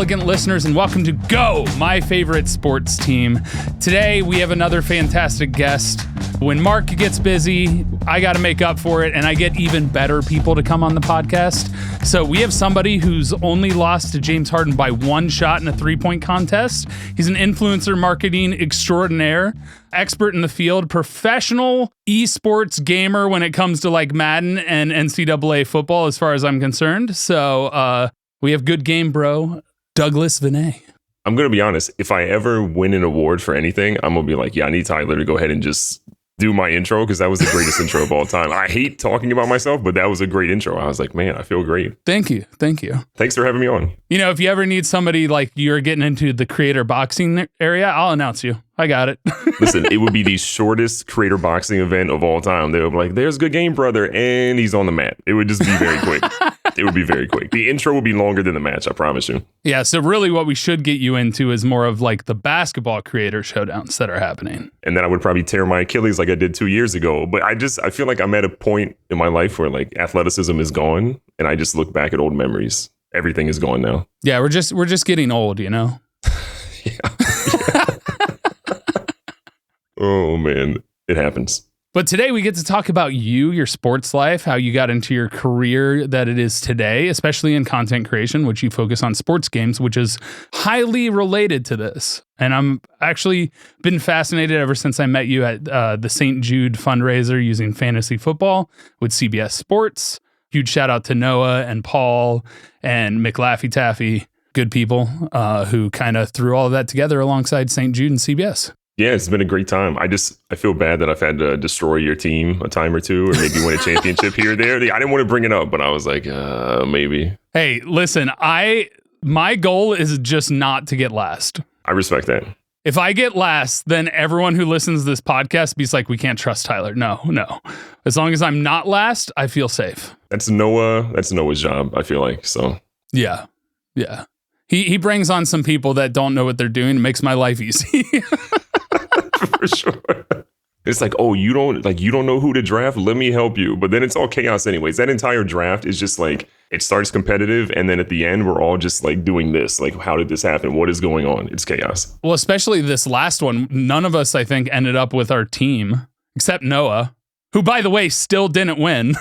elegant listeners, and welcome to Go, my favorite sports team. Today, we have another fantastic guest. When Mark gets busy, I got to make up for it, and I get even better people to come on the podcast. So we have somebody who's only lost to James Harden by one shot in a three-point contest. He's an influencer marketing extraordinaire, expert in the field, professional esports gamer when it comes to like Madden and NCAA football, as far as I'm concerned. So we have GoodGameBro, Douglas Veney. I'm going to be honest. If I ever win an award for anything, I'm going to be like, yeah, I need Tyler to go ahead and just do my intro, because that was the greatest intro of all time. I hate talking about myself, but that was a great intro. I was like, man, I feel great. Thank you. Thank you. Thanks for having me on. You know, if you ever need somebody like you're getting into the creator boxing area, I'll announce you. I got it. Listen, it would be the shortest creator boxing event of all time. They would be like, there's Good Game Brother, and he's on the mat. It would just be very quick. It would be very quick. The intro would be longer than the match, I promise you. Yeah, so really what we should get you into is more of like the basketball creator showdowns that are happening. And then I would probably tear my Achilles like I did 2 years ago. But I feel like I'm at a point in my life where like athleticism is gone, and I just look back at old memories. Everything is gone now. Yeah, we're just getting old, you know? Yeah. Oh, man, it happens. But today we get to talk about you, your sports life, how you got into your career that it is today, especially in content creation, which you focus on sports games, which is highly related to this. And I'm actually been fascinated ever since I met you at the St. Jude fundraiser using fantasy football with CBS Sports. Huge shout out to Noah and Paul and McLaffy Taffy, good people who kind of threw all of that together alongside St. Jude and CBS. Yeah, it's been a great time. I feel bad that I've had to destroy your team a time or two, or maybe win a championship here or there. I didn't want to bring it up, but I was like, maybe. Hey, listen, my goal is just not to get last. I respect that. If I get last, then everyone who listens to this podcast be like, we can't trust Tyler. No. As long as I'm not last, I feel safe. That's Noah's job, I feel like. So yeah. He brings on some people that don't know what they're doing. It makes my life easy. For sure. It's like, oh, you don't know who to draft? Let me help you. But then it's all chaos anyways. That entire draft is just like, it starts competitive, and then at the end, we're all just like doing this. Like, how did this happen? What is going on? It's chaos. Well, especially this last one. None of us, I think, ended up with our team, except Noah, who, by the way, still didn't win.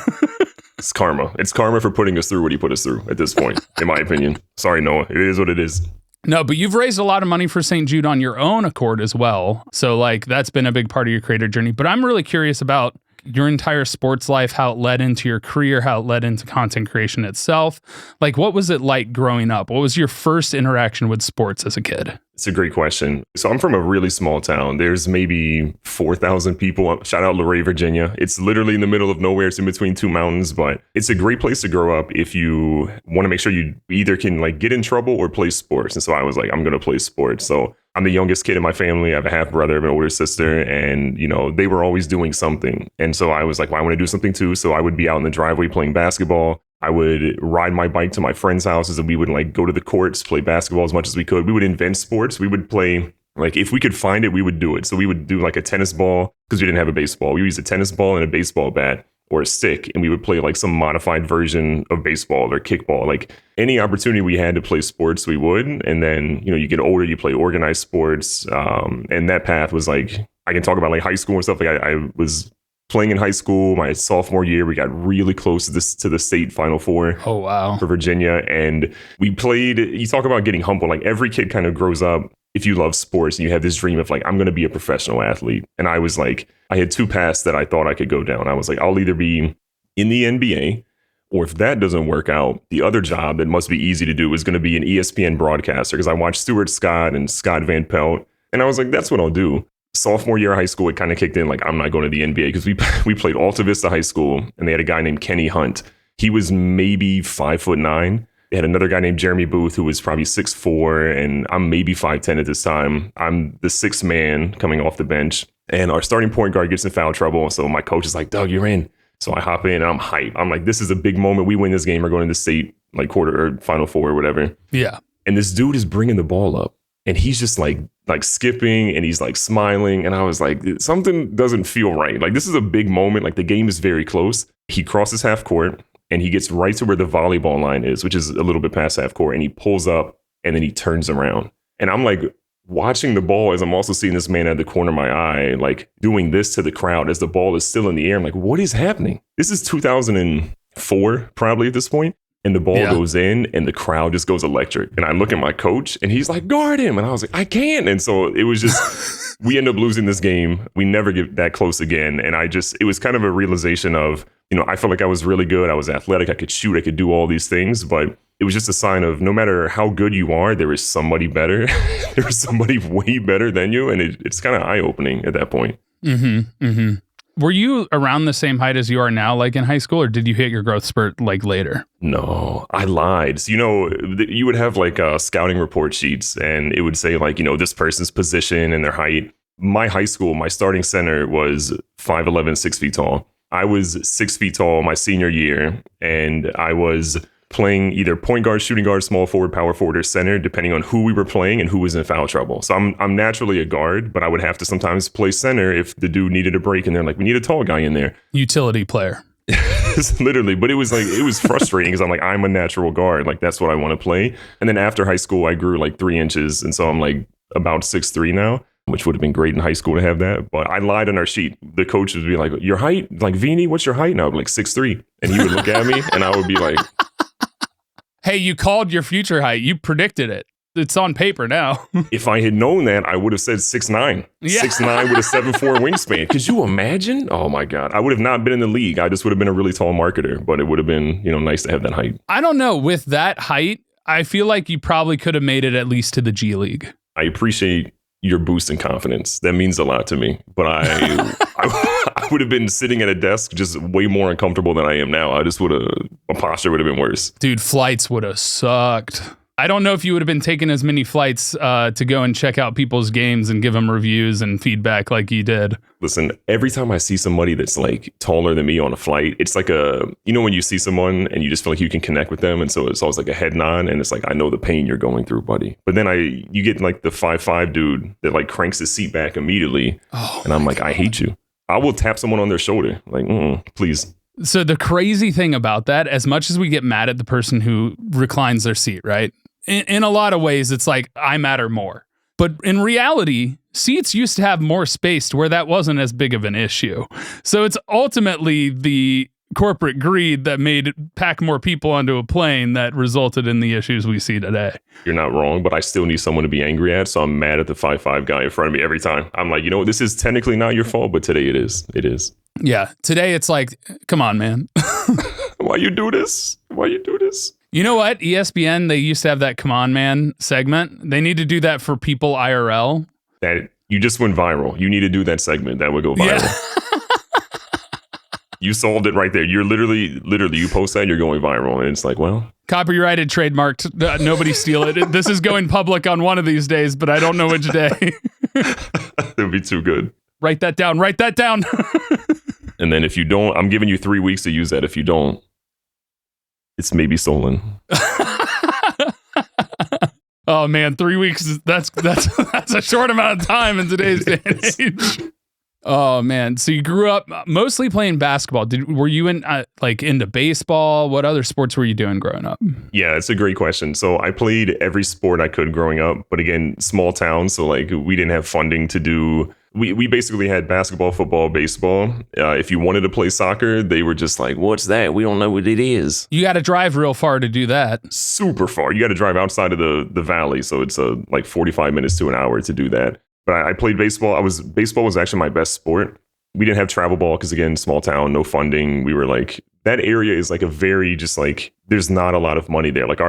It's karma. It's karma for putting us through what he put us through at this point, in my opinion. Sorry, Noah. It is what it is. No, but you've raised a lot of money for St. Jude on your own accord as well. So like that's been a big part of your creator journey. But I'm really curious about your entire sports life, how it led into your career, how it led into content creation itself. Like, what was it like growing up? What was your first interaction with sports as a kid? It's a great question. So I'm from a really small town. There's maybe 4,000 people. Shout out Luray, Virginia. It's literally in the middle of nowhere. It's in between two mountains, but it's a great place to grow up if you want to make sure you either can like get in trouble or play sports. And so I was like, I'm going to play sports. So I'm the youngest kid in my family. I have a half brother, I have an older sister, and they were always doing something. And so I was like, well, I want to do something too. So I would be out in the driveway playing basketball. I would ride my bike to my friends' houses, and we would like go to the courts, play basketball as much as we could. We would invent sports. We would play, like if we could find it, we would do it. So we would do like a tennis ball, because we didn't have a baseball. We used a tennis ball and a baseball bat or a stick, and we would play like some modified version of baseball or kickball. Like any opportunity we had to play sports, we would. And then, you get older, you play organized sports. And that path was like, I can talk about like high school and stuff. Like I was playing in high school, my sophomore year, we got really close to the state Final Four. Oh, wow. For Virginia. And we played, you talk about getting humble. Like every kid kind of grows up, if you love sports and you have this dream of like, I'm going to be a professional athlete. And I was like, I had two paths that I thought I could go down. I was like, I'll either be in the NBA, or if that doesn't work out, the other job that must be easy to do is going to be an ESPN broadcaster, because I watched Stuart Scott and Scott Van Pelt. And I was like, that's what I'll do. Sophomore year of high school, it kind of kicked in like, I'm not going to the NBA, because we played Alta Vista High School, and they had a guy named Kenny Hunt. He was maybe 5'9". They had another guy named Jeremy Booth, who was probably 6'4", and I'm maybe 5'10" at this time. I'm the sixth man coming off the bench, and our starting point guard gets in foul trouble. So my coach is like, Doug, you're in. So I hop in and I'm hyped. I'm like, this is a big moment. We win this game. We're going to the state like quarter or Final Four or whatever. Yeah. And this dude is bringing the ball up, and he's just like skipping, and he's like smiling. And I was like, something doesn't feel right. Like this is a big moment. Like the game is very close. He crosses half court, and he gets right to where the volleyball line is, which is a little bit past half court. And he pulls up and then he turns around. And I'm like watching the ball as I'm also seeing this man at the corner of my eye, like doing this to the crowd as the ball is still in the air. I'm like, what is happening? This is 2004, probably at this point. And the ball goes in and the crowd just goes electric. And I look at my coach and he's like, guard him. And I was like, I can't. And so it was just, we end up losing this game. We never get that close again. And it was kind of a realization of, I felt like I was really good. I was athletic. I could shoot. I could do all these things. But it was just a sign of no matter how good you are, there is somebody better. There is somebody way better than you. And it's kind of eye-opening at that point. Mm-hmm. Mm-hmm. Were you around the same height as you are now, like in high school, or did you hit your growth spurt like later? No, I lied. So, you would have like scouting report sheets and it would say like, this person's position and their height. My high school, my starting center was 5'11", 6 feet tall. I was 6 feet tall my senior year, and I was playing either point guard, shooting guard, small forward, power forward, or center, depending on who we were playing and who was in foul trouble. So I'm naturally a guard, but I would have to sometimes play center if the dude needed a break, and they're like, we need a tall guy in there. Utility player. Literally, but it was frustrating because I'm like, I'm a natural guard. Like, that's what I want to play. And then after high school, I grew like 3 inches. And so I'm like about 6'3" now, which would have been great in high school to have that. But I lied on our sheet. The coach would be like, your height? Like, Veney, what's your height? And I would be like 6'3". And he would look at me and I would be like, hey, you called your future height. You predicted it. It's on paper now. If I had known that, I would have said 6'9". Yeah. 6'9" with a 7'4" wingspan. Could you imagine? Oh my God. I would have not been in the league. I just would have been a really tall marketer, but it would have been, nice to have that height. I don't know. With that height, I feel like you probably could have made it at least to the G League. I appreciate your boost in confidence. That means a lot to me. But I would have been sitting at a desk just way more uncomfortable than I am now. My posture would have been worse. Dude, flights would have sucked. I don't know if you would have been taking as many flights to go and check out people's games and give them reviews and feedback like you did. Listen, every time I see somebody that's like taller than me on a flight, it's like when you see someone and you just feel like you can connect with them. And so it's always like a head nod. And it's like, I know the pain you're going through, buddy. But then you get like the 5'5" dude that like cranks his seat back immediately. Oh, and I'm like, God. I hate you. I will tap someone on their shoulder. Like, please. So the crazy thing about that, as much as we get mad at the person who reclines their seat, right? In a lot of ways, it's like, I matter more. But in reality, seats used to have more space to where that wasn't as big of an issue. So it's ultimately the corporate greed that made it pack more people onto a plane that resulted in the issues we see today. You're not wrong, but I still need someone to be angry at. So I'm mad at the 5'5" guy in front of me every time. I'm like, this is technically not your fault, but today it is. It is. Yeah. Today it's like, come on, man. Why you do this? Why you do this? You know what? ESPN, they used to have that Come On Man segment. They need to do that for people IRL. That you just went viral. You need to do that segment. That would go viral. Yeah. You solved it right there. You're literally, you post that, you're going viral. And it's like, well. Copyrighted, trademarked, nobody steal it. This is going public on one of these days, but I don't know which day. It would be too good. Write that down. And then if you don't, I'm giving you 3 weeks to use that. If you don't, it's maybe stolen. Oh man, 3 weeks, that's a short amount of time in today's day and age. Oh man, so you grew up mostly playing basketball. Were you into baseball? What other sports were you doing growing up? Yeah, it's a great question. So I played every sport I could growing up, but again, small town, so like we didn't have funding to do. We basically had basketball, football, baseball. If you wanted to play soccer, they were just like, what's that? We don't know what it is. You got to drive real far to do that. Super far. You got to drive outside of the valley. So it's like 45 minutes to an hour to do that. But I played baseball. Baseball was actually my best sport. We didn't have travel ball because, again, small town, no funding. We were like, that area is like a very just like, there's not a lot of money there. Like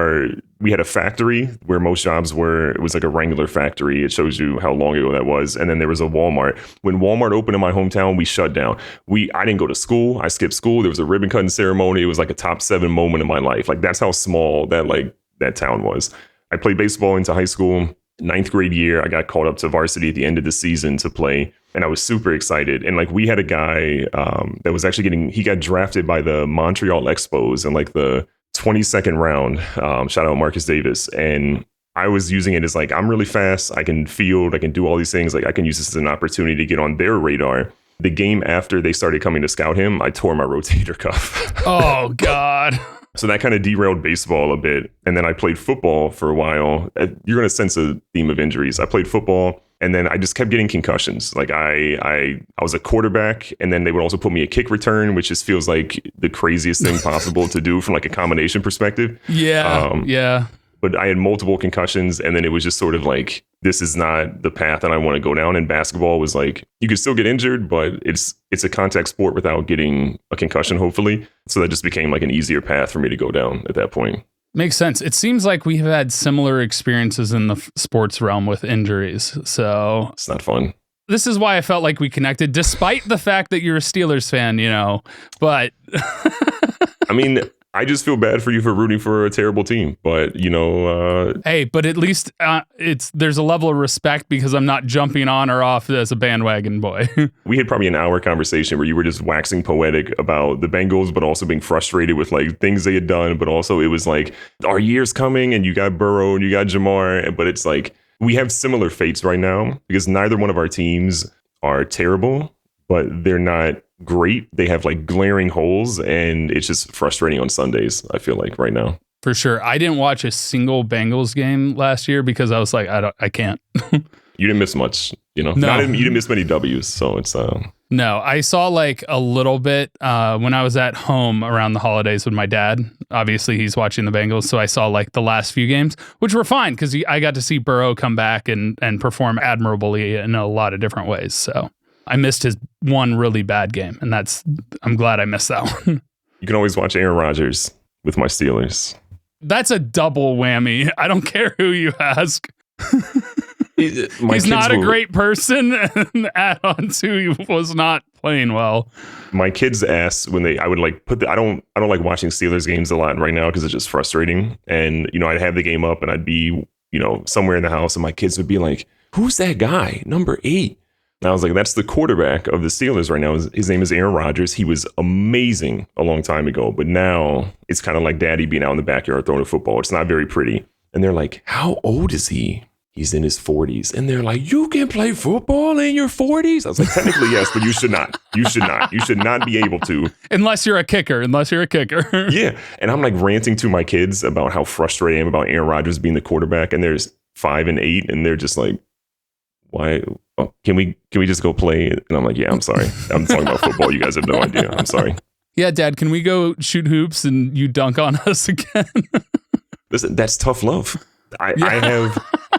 we had a factory where most jobs were. It was like a Wrangler factory. It shows you how long ago that was. And then there was a Walmart. When Walmart opened in my hometown, we shut down. I didn't go to school. I skipped school. There was a ribbon cutting ceremony. It was like a top 7 moment in my life. Like that's how small that town was. I played baseball into high school. 9th grade year, I got called up to varsity at the end of the season to play. And I was super excited. And like we had a guy that was actually he got drafted by the Montreal Expos in like the 22nd round. Shout out Marcus Davis. And I was using it as like, I'm really fast. I can field. I can do all these things. Like I can use this as an opportunity to get on their radar. The game after they started coming to scout him, I tore my rotator cuff. Oh, God. So that kind of derailed baseball a bit. And then I played football for a while. You're going to sense a theme of injuries. I played football, and then I just kept getting concussions. Like I was a quarterback, and then they would also put me a kick return, which just feels like the craziest thing possible to do from like a combination perspective. Yeah. But I had multiple concussions, and then it was just sort of like, this is not the path that I want to go down. And basketball was like, you could still get injured, but it's a contact sport without getting a concussion, hopefully. So that just became like an easier path for me to go down at that point. Makes sense. It seems like we have had similar experiences in the sports realm with injuries. So it's not fun. This is why I felt like we connected, despite the fact that you're a Steelers fan, but I mean, I just feel bad for you for rooting for a terrible team, but hey, but at least there's a level of respect because I'm not jumping on or off as a bandwagon boy. We had probably an hour conversation where you were just waxing poetic about the Bengals, but also being frustrated with like things they had done. But also it was like, our year's coming and you got Burrow and you got Jamar. But it's like, we have similar fates right now because neither one of our teams are terrible, but they're not great. They have like glaring holes, and it's just frustrating on Sundays, I feel like, right now. For sure. I didn't watch a single Bengals game last year because I was like, I can't. You didn't miss much, No. You didn't miss many W's, so it's No, I saw like a little bit when I was at home around the holidays with my dad. Obviously, he's watching the Bengals, so I saw like the last few games, which were fine because I got to see Burrow come back and perform admirably in a lot of different ways. So I missed his one really bad game, and I'm glad I missed that one. You can always watch Aaron Rodgers with my Steelers. That's a double whammy. I don't care who you ask. He's not a great person, and add on to he was not playing well. My kids ask when I would like I don't like watching Steelers games a lot right now because it's just frustrating. And I'd have the game up and I'd be somewhere in the house, and my kids would be like, "Who's that guy, number 8?" And I was like, that's the quarterback of the Steelers right now. His name is Aaron Rodgers. He was amazing a long time ago, but now it's kind of like daddy being out in the backyard throwing a football. It's not very pretty. And they're like, how old is he? He's in his 40s. And they're like, you can play football in your 40s? I was like, technically, yes, but you should not. You should not. You should not be able to. Unless you're a kicker. Yeah. And I'm like ranting to my kids about how frustrated I am about Aaron Rodgers being the quarterback. And there's 5 and 8. And they're just like, why? Oh, can we just go play? And I'm like, yeah, I'm sorry. I'm talking about football. You guys have no idea. I'm sorry. Yeah, Dad, can we go shoot hoops and you dunk on us again? Listen, that's tough love. I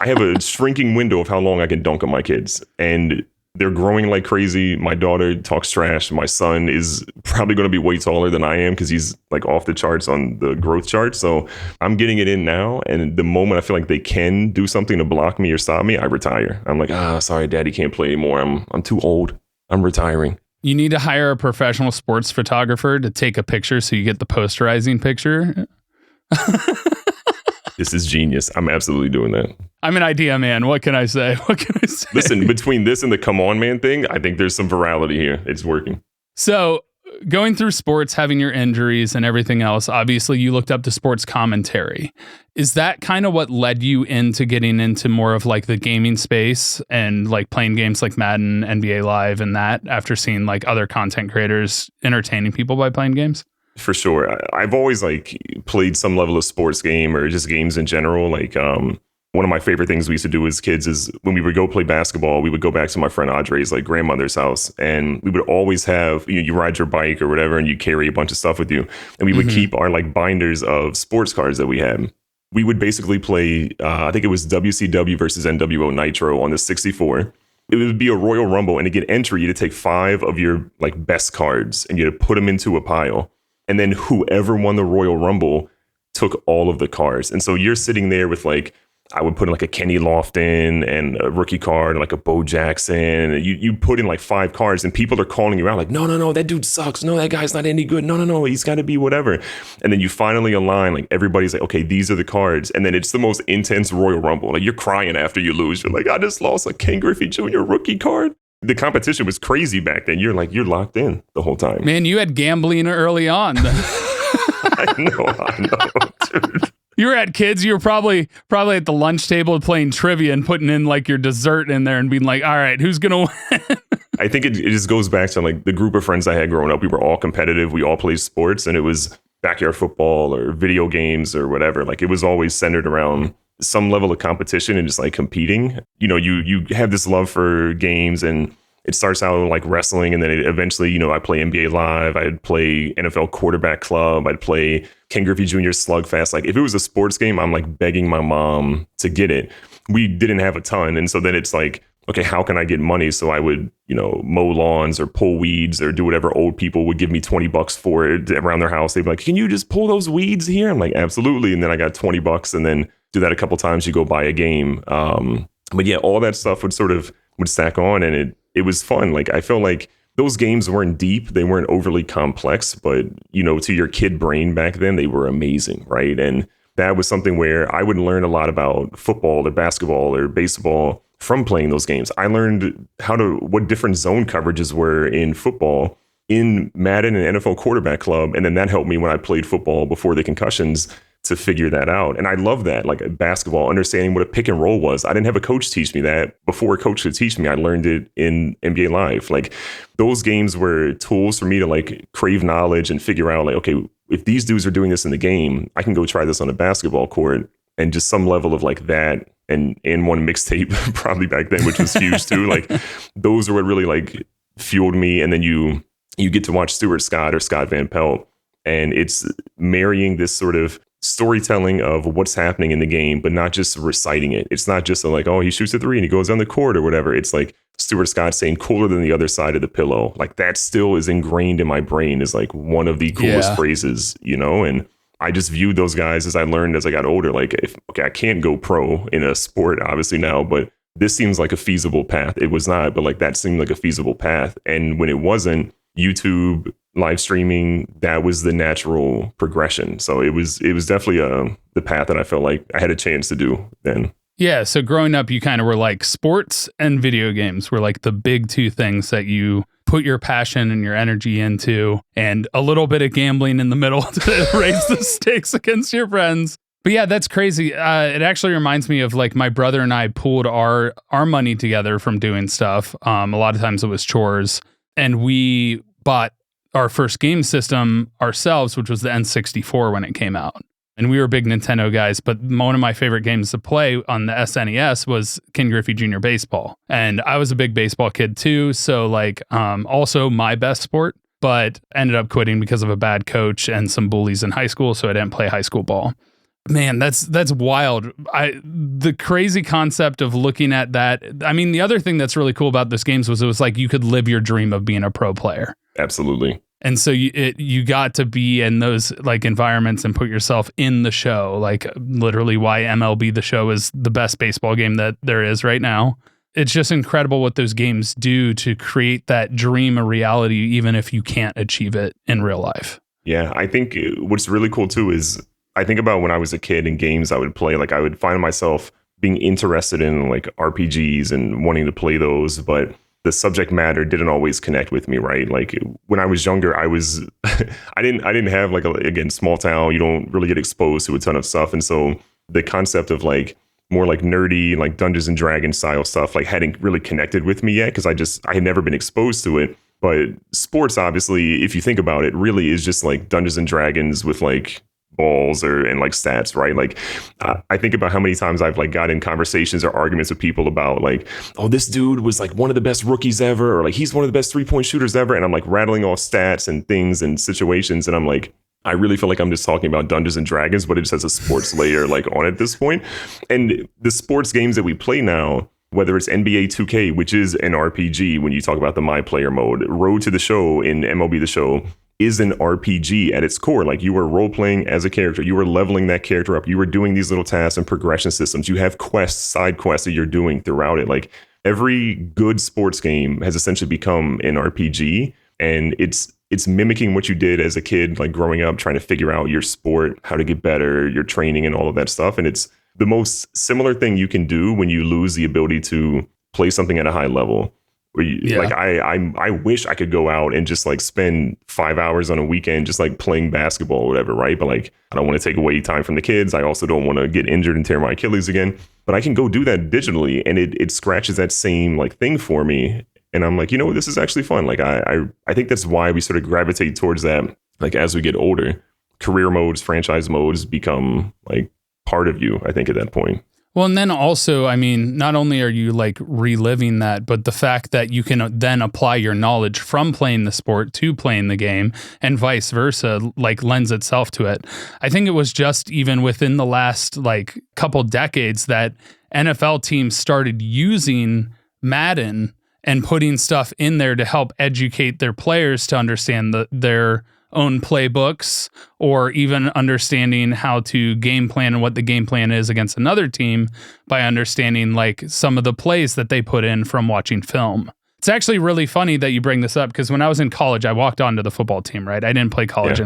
have a shrinking window of how long I can dunk on my kids, and they're growing like crazy. My daughter talks trash. My son is probably going to be way taller than I am because he's like off the charts on the growth chart. So I'm getting it in now. And the moment I feel like they can do something to block me or stop me, I retire. I'm like, sorry, Daddy can't play anymore. I'm too old. I'm retiring. You need to hire a professional sports photographer to take a picture so you get the posterizing picture. This is genius. I'm absolutely doing that. I'm an idea man. What can I say? Listen, between this and the come on man thing, I think there's some virality here. It's working. So going through sports, having your injuries and everything else, obviously you looked up to sports commentary. Is that kind of what led you into getting into more of like the gaming space and like playing games like Madden, NBA Live and that after seeing like other content creators entertaining people by playing games? For sure. I've always like played some level of sports game or just games in general. Like one of my favorite things we used to do as kids is when we would go play basketball, we would go back to my friend Audrey's like grandmother's house, and we would always have, you ride your bike or whatever, and you carry a bunch of stuff with you. And we would keep our like binders of sports cards that we had. We would basically play, I think it was WCW versus NWO Nitro on the 64. It would be a Royal Rumble, and to get entry, you had to take 5 of your like best cards and you had to put them into a pile. And then whoever won the Royal Rumble took all of the cards. And so you're sitting there with like, I would put in like a Kenny Lofton and a rookie card and like a Bo Jackson. You put in like 5 cards and people are calling you out like, no, that dude sucks. No, that guy's not any good. No, he's got to be whatever. And then you finally align, like everybody's like, okay, these are the cards. And then it's the most intense Royal Rumble. Like you're crying after you lose. You're like, I just lost a Ken Griffey Jr. rookie card. The competition was crazy back then. You're locked in the whole time. Man, you had gambling early on. I know, dude. You were at kids. You were probably at the lunch table playing trivia and putting in like your dessert in there and being like, all right, who's going to win? I think it just goes back to like the group of friends I had growing up. We were all competitive. We all played sports, and it was backyard football or video games or whatever. Like it was always centered around some level of competition and just like competing. You know, you have this love for games, and it starts out like wrestling, and then eventually, you know, I play NBA Live, I'd play NFL Quarterback Club, I'd play Ken Griffey Jr. Slugfest. Like if it was a sports game, I'm like begging my mom to get it. We didn't have a ton, and so then it's like, okay, how can I get money? So I would, you know, mow lawns or pull weeds or do whatever. Old people would give me $20 for it around their house. They'd be like, can you just pull those weeds here? I'm like, absolutely. And then I got $20, and then do that a couple times, you go buy a game. But yeah, all that stuff would stack on, and it was fun. Like I felt like those games weren't deep, they weren't overly complex, but you know, to your kid brain back then, they were amazing, right? And that was something where I would learn a lot about football or basketball or baseball from playing those games. I learned what different zone coverages were in football in Madden and NFL Quarterback Club. And then that helped me when I played football before the concussions to figure that out. And I love that, like basketball, understanding what a pick and roll was. I didn't have a coach teach me that. Before a coach could teach me, I learned it in NBA Live. Like those games were tools for me to like crave knowledge and figure out like, okay, if these dudes are doing this in the game, I can go try this on a basketball court. And just some level of like that, and one mixtape probably back then, which was huge too. Like those are what really like fueled me. And then you get to watch Stuart Scott or Scott Van Pelt, and it's marrying this sort of storytelling of what's happening in the game, but not just reciting it. It's not just like, oh, he shoots a three and he goes on the court or whatever. It's like Stuart Scott saying cooler than the other side of the pillow. Like that still is ingrained in my brain as like one of the coolest phrases, you know? And I just viewed those guys as I learned as I got older. Like, I can't go pro in a sport, obviously now, but this seems like a feasible path. It was not, but like that seemed like a feasible path. And when it wasn't, YouTube, live streaming, that was the natural progression. So it was definitely the path that I felt like I had a chance to do then. Yeah. So growing up, you kind of were like sports and video games were like the big two things that you put your passion and your energy into, and a little bit of gambling in the middle to raise the stakes against your friends. But yeah, that's crazy. It actually reminds me of like my brother and I pooled our money together from doing stuff. A lot of times it was chores, and we bought our first game system ourselves, which was the N64 when it came out. And we were big Nintendo guys, but one of my favorite games to play on the SNES was Ken Griffey Jr. Baseball. And I was a big baseball kid too. So like, also my best sport, but ended up quitting because of a bad coach and some bullies in high school. So I didn't play high school ball. Man, that's wild. The crazy concept of looking at that. I mean, the other thing that's really cool about those games was it was like you could live your dream of being a pro player. Absolutely. And so you got to be in those like environments and put yourself in the show, like literally why MLB The Show is the best baseball game that there is right now. It's just incredible what those games do to create that dream a reality, even if you can't achieve it in real life. Yeah, I think what's really cool too is I think about when I was a kid and games I would play, like I would find myself being interested in like RPGs and wanting to play those, but the subject matter didn't always connect with me, right? Like when I was younger, I didn't have like, again, small town, you don't really get exposed to a ton of stuff. And so the concept of like more like nerdy, like Dungeons and Dragons style stuff, like hadn't really connected with me yet, because I had never been exposed to it. But sports, obviously, if you think about it, really is just like Dungeons and Dragons with like balls and like stats, right? Like I think about how many times I've like got in conversations or arguments with people about like, oh, this dude was like one of the best rookies ever, or like he's one of the best 3-point shooters ever, and I'm like rattling off stats and things and situations, and I'm like, I really feel like I'm just talking about Dungeons and Dragons, but it just has a sports layer like on it at this point. And the sports games that we play now, whether it's NBA 2K, which is an RPG when you talk about the My Player mode, Road to the Show in MLB The Show is an RPG at its core. Like you were role playing as a character, you were leveling that character up, you were doing these little tasks and progression systems. You have quests, side quests that you're doing throughout it. Like every good sports game has essentially become an RPG, and it's mimicking what you did as a kid, like growing up, trying to figure out your sport, how to get better, your training and all of that stuff. And it's the most similar thing you can do when you lose the ability to play something at a high level. Like I wish I could go out and just like spend 5 hours on a weekend just like playing basketball or whatever, right? But like I don't want to take away time from the kids. I also don't want to get injured and tear my Achilles again. But I can go do that digitally, and it scratches that same like thing for me. And I'm like, you know what, this is actually fun. Like I think that's why we sort of gravitate towards that like as we get older. career modes, franchise modes become like part of you, I think, at that point. Well, and then also, I mean, not only are you like reliving that, but the fact that you can then apply your knowledge from playing the sport to playing the game and vice versa, like lends itself to it. I think it was just even within the last like couple decades that NFL teams started using Madden and putting stuff in there to help educate their players to understand their own playbooks, or even understanding how to game plan and what the game plan is against another team by understanding like some of the plays that they put in from watching film. It's actually really funny that you bring this up, because when I was in college, I walked onto the football team, right? I didn't play college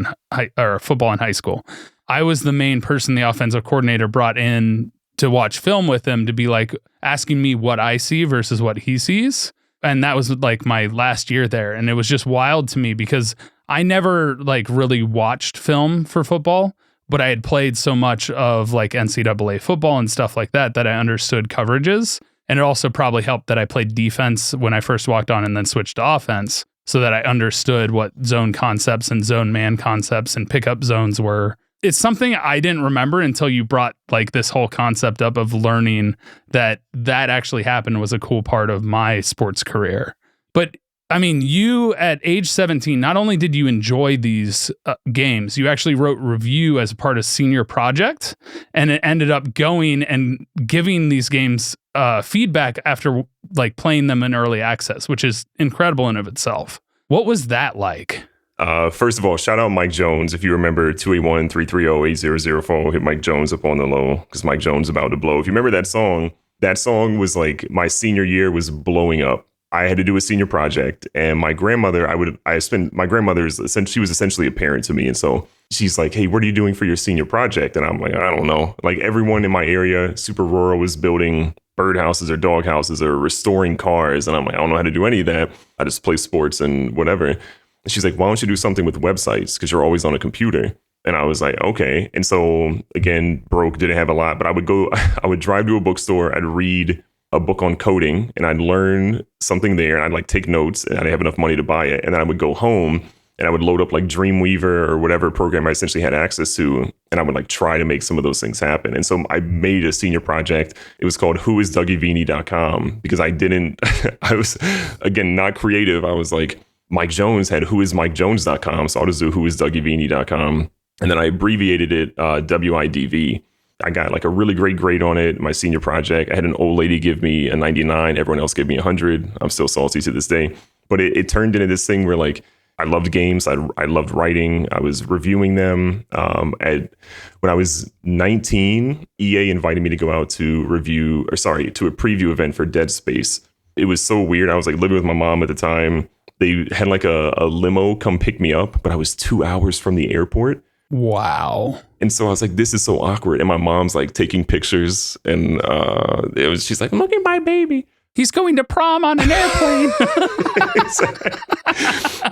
or football in high school. I was the main person the offensive coordinator brought in to watch film with him, to be like asking me what I see versus what he sees. And that was like my last year there. And it was just wild to me because I never like really watched film for football, but I had played so much of like NCAA football and stuff like that I understood coverages. And it also probably helped that I played defense when I first walked on and then switched to offense, so that I understood what zone concepts and zone man concepts and pickup zones were. It's something I didn't remember until you brought like this whole concept up of learning that actually happened was a cool part of my sports career. But I mean, you at age 17, not only did you enjoy these games, you actually wrote review as a part of senior project, and it ended up going and giving these games feedback after like playing them in early access, which is incredible in of itself. What was that like? First of all, shout out Mike Jones. If you remember 281-330-8004, hit Mike Jones up on the low, because Mike Jones about to blow. If you remember that song was like my senior year was blowing up. I had to do a senior project, and my grandmother, my grandmother she was essentially a parent to me. And so she's like, hey, what are you doing for your senior project? And I'm like, I don't know. Like everyone in my area, super rural, was building birdhouses or dog houses or restoring cars. And I'm like, I don't know how to do any of that. I just play sports and whatever. And she's like, why don't you do something with websites? Because you're always on a computer. And I was like, okay. And so again, broke, didn't have a lot, but I would drive to a bookstore, I'd read a book on coding, and I'd learn something there, and I'd like take notes, and I didn't have enough money to buy it. And then I would go home and I would load up like Dreamweaver or whatever program I essentially had access to, and I would like try to make some of those things happen. And so I made a senior project. It was called whoisdougieveney.com, because I was, again, not creative. I was like, Mike Jones had whoismikejones.com, so I'll just do whoisdougieveney.com. And then I abbreviated it WIDV. I got like a really great grade on it, my senior project. I had an old lady give me a 99. Everyone else gave me 100. I'm still salty to this day. But it turned into this thing where like I loved games. I loved writing. I was reviewing them. When I was 19, EA invited me to go out to to a preview event for Dead Space. It was so weird. I was like living with my mom at the time. They had like a limo come pick me up, but I was 2 hours from the airport. Wow. And so I was like, this is so awkward. And my mom's like taking pictures, and she's like, look at my baby. He's going to prom on an airplane.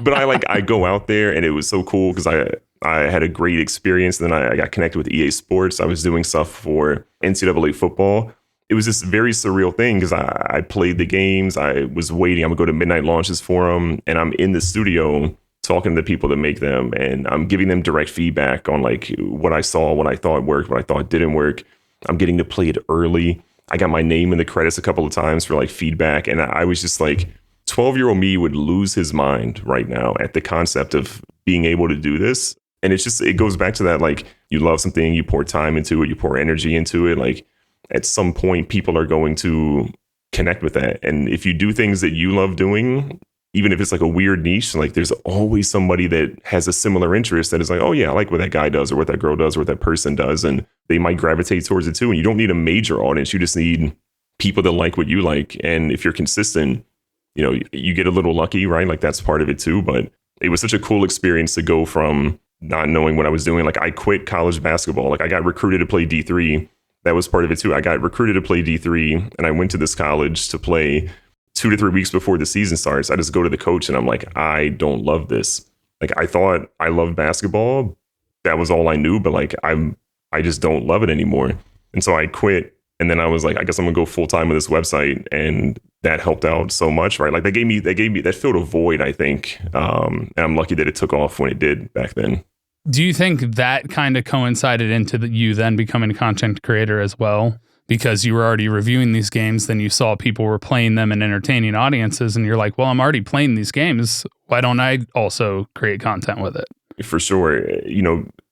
But I go out there, and it was so cool because I had a great experience. And then I got connected with EA Sports. I was doing stuff for NCAA football. It was this very surreal thing because I played the games. I was waiting. I would go to midnight launches for them, and I'm in the studio talking to the people that make them, and I'm giving them direct feedback on like what I saw, what I thought worked, what I thought didn't work. I'm getting to play it early. I got my name in the credits a couple of times for like feedback, and I was just like, 12-year-old me would lose his mind right now at the concept of being able to do this. And it goes back to that, like, you love something, you pour time into it, you pour energy into it. Like at some point, people are going to connect with that. And if you do things that you love doing, even if it's like a weird niche, like there's always somebody that has a similar interest that is like, oh yeah, I like what that guy does or what that girl does or what that person does. And they might gravitate towards it too. And you don't need a major audience. You just need people that like what you like. And if you're consistent, you get a little lucky, right? Like that's part of it too. But it was such a cool experience to go from not knowing what I was doing. Like I quit college basketball. Like I got recruited to play D3. That was part of it too. I got recruited to play D3, and I went to this college to play 2 to 3 weeks before the season starts. I just go to the coach and I'm like, I don't love this. Like I thought I loved basketball. That was all I knew, but like I just don't love it anymore. And so I quit. And then I was like, I guess I'm gonna go full time with this website. And that helped out so much, right? Like they gave me that filled a void, I think. And I'm lucky that it took off when it did back then. Do you think that kind of coincided into you then becoming a content creator as well? Because you were already reviewing these games, then you saw people were playing them and entertaining audiences, and you're like, well, I'm already playing these games. Why don't I also create content with it? For sure.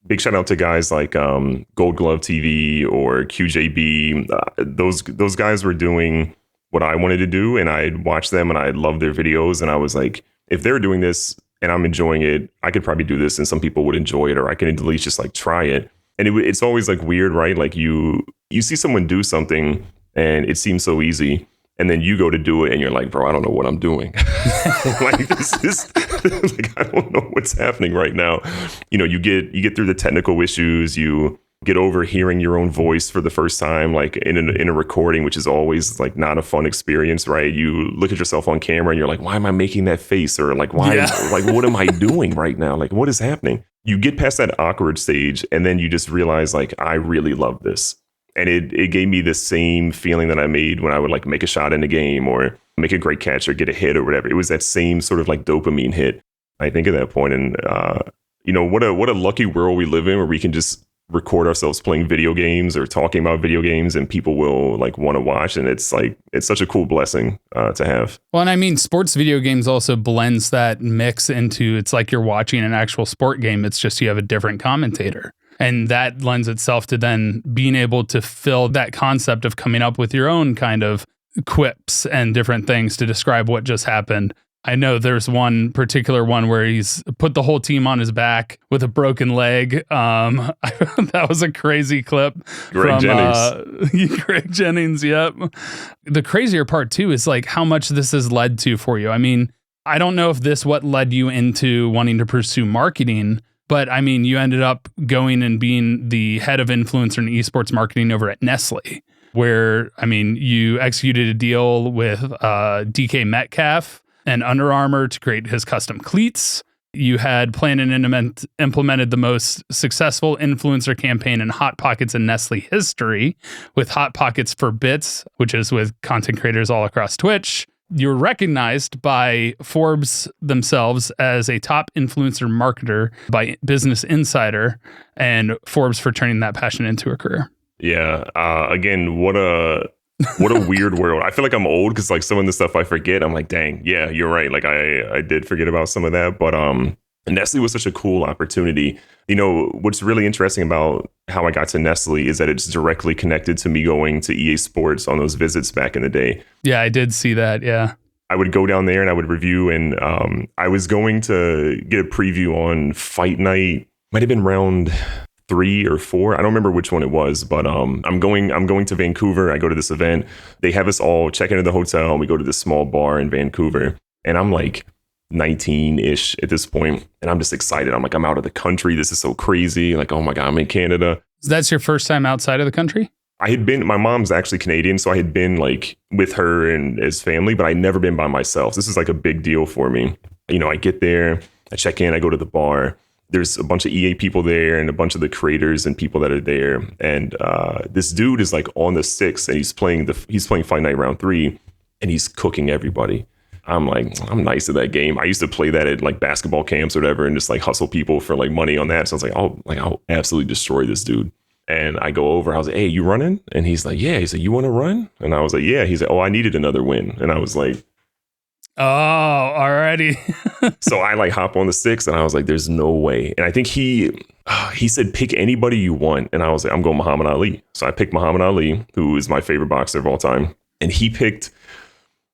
Big shout out to guys like Gold Glove TV or QJB. Those guys were doing what I wanted to do, and I'd watch them and I loved their videos. And I was like, if they're doing this and I'm enjoying it, I could probably do this and some people would enjoy it, or I can at least just like try it. And it's always like weird, right? like you see someone do something and it seems so easy, and then you go to do it and you're like, bro, I don't know what I'm doing. Like, this is like, I don't know what's happening right now. You get through the technical issues, you get over hearing your own voice for the first time, like in a recording, which is always like not a fun experience, right? You look at yourself on camera and you're like, why am I making that face? Or like, why, like, what am I doing right now? Like, what is happening? You get past that awkward stage and then you just realize like, I really love this. And it gave me the same feeling that I made when I would like make a shot in a game or make a great catch or get a hit or whatever. It was that same sort of like dopamine hit. I think at that point, and what a lucky world we live in where we can just record ourselves playing video games or talking about video games and people will like want to watch. And it's like, it's such a cool blessing to have. Well, and I mean, sports video games also blends that mix into, it's like you're watching an actual sport game. It's just you have a different commentator. And that lends itself to then being able to fill that concept of coming up with your own kind of quips and different things to describe what just happened. I know there's one particular one where he's put the whole team on his back with a broken leg. That was a crazy clip. Greg Jennings. Greg Jennings, yep. The crazier part too is like how much this has led to for you. I mean, I don't know if this what led you into wanting to pursue marketing, but I mean, you ended up going and being the head of influencer and esports marketing over at Nestle, where, I mean, you executed a deal with DK Metcalf and Under Armour to create his custom cleats. You had planned and implemented the most successful influencer campaign in Hot Pockets in Nestle history with Hot Pockets for Bits, which is with content creators all across Twitch. You were recognized by Forbes themselves as a top influencer marketer by Business Insider, and Forbes for turning that passion into a career. Yeah. Again, what a weird world. I feel like I'm old because like some of the stuff I forget, I'm like, dang, yeah, you're right. Like I did forget about some of that, but Nestle was such a cool opportunity. What's really interesting about how I got to Nestle is that it's directly connected to me going to EA Sports on those visits back in the day. Yeah, I did see that. Yeah. I would go down there and I would review, and I was going to get a preview on Fight Night. Might have been round 3 or 4. I don't remember which one it was, but I'm going to Vancouver. I go to this event. They have us all check into the hotel and we go to this small bar in Vancouver. And I'm like 19-ish at this point, and I'm just excited. I'm like, I'm out of the country. This is so crazy. Like, oh my God, I'm in Canada. That's your first time outside of the country? My mom's actually Canadian, so I had been like with her and his family, but I'd never been by myself. This is like a big deal for me. I get there, I check in, I go to the bar. There's a bunch of EA people there and a bunch of the creators and people that are there. And this dude is like on the 6th and he's playing Fight Night round 3 and he's cooking everybody. I'm like, I'm nice at that game. I used to play that at like basketball camps or whatever and just like hustle people for like money on that. So I was like, I'll absolutely destroy this dude. And I go over, I was like, hey, you running? And he's like, yeah. He's like, you want to run? And I was like, yeah. He's like, oh, I needed another win. And I was like, oh, alrighty. So I like hop on the 6 and I was like, there's no way. And I think he said, pick anybody you want. And I was like, I'm going Muhammad Ali. So I picked Muhammad Ali, who is my favorite boxer of all time. And he picked,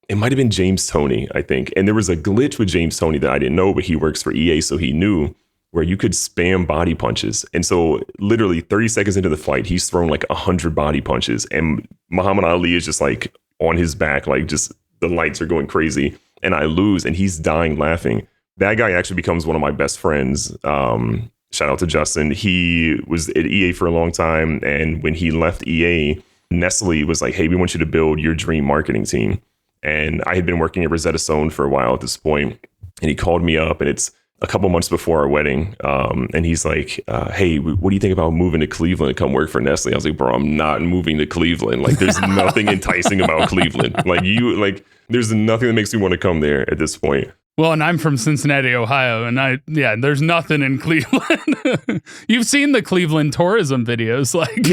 it might have been James Toney, I think. And there was a glitch with James Toney that I didn't know, but he works for EA. So he knew, where you could spam body punches. And so literally 30 seconds into the fight, he's thrown like 100 body punches. And Muhammad Ali is just like on his back, like just the lights are going crazy. And I lose and he's dying laughing. That guy actually becomes one of my best friends. Shout out to Justin. He was at EA for a long time. And when he left EA, Nestle was like, hey, we want you to build your dream marketing team. And I had been working at Rosetta Stone for a while at this point. And he called me up, and it's a couple months before our wedding. And he's like, hey, what do you think about moving to Cleveland and come work for Nestle? I was like, bro, I'm not moving to Cleveland. Like, there's nothing enticing about Cleveland. Like, there's nothing that makes me want to come there at this point. Well, and I'm from Cincinnati, Ohio, and there's nothing in Cleveland. You've seen the Cleveland tourism videos, like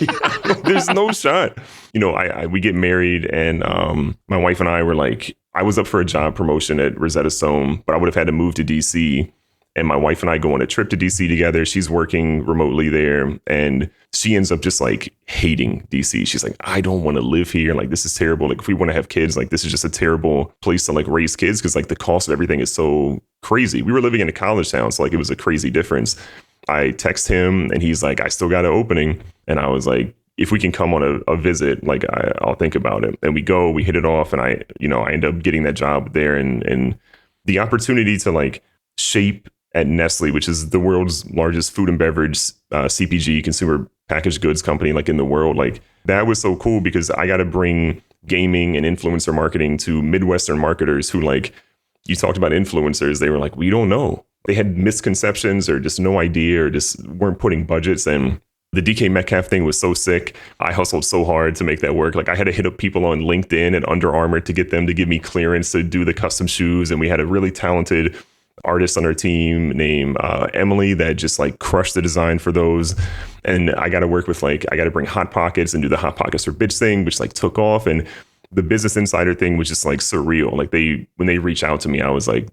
Yeah, there's no shot. We get married, and my wife and I were like, I was up for a job promotion at Rosetta Stone, but I would have had to move to DC. And my wife and I go on a trip to DC together. She's working remotely there, and she ends up just like hating DC. She's like, I don't want to live here. Like, this is terrible. Like, if we want to have kids, like, this is just a terrible place to like raise kids, because like the cost of everything is so crazy. We were living in a college town, so like it was a crazy difference. I text him, and he's like, I still got an opening. And I was like, if we can come on a visit, like I'll think about it. And we go, we hit it off, and I end up getting that job there, and the opportunity to like shape at Nestle, which is the world's largest food and beverage CPG, consumer packaged goods company, like in the world. Like, that was so cool, because I got to bring gaming and influencer marketing to Midwestern marketers who, like, you talked about influencers. They were like, we don't know. They had misconceptions or just no idea, or just weren't putting budgets. And the DK Metcalf thing was so sick. I hustled so hard to make that work. Like, I had to hit up people on LinkedIn and Under Armour to get them to give me clearance to do the custom shoes. And we had a really talented artist on our team named Emily that just like crushed the design for those. And I got to work with I got to bring Hot Pockets and do the Hot Pockets for Bitch thing, which like took off. And the Business Insider thing was just like surreal. Like, when they reached out to me, I was like,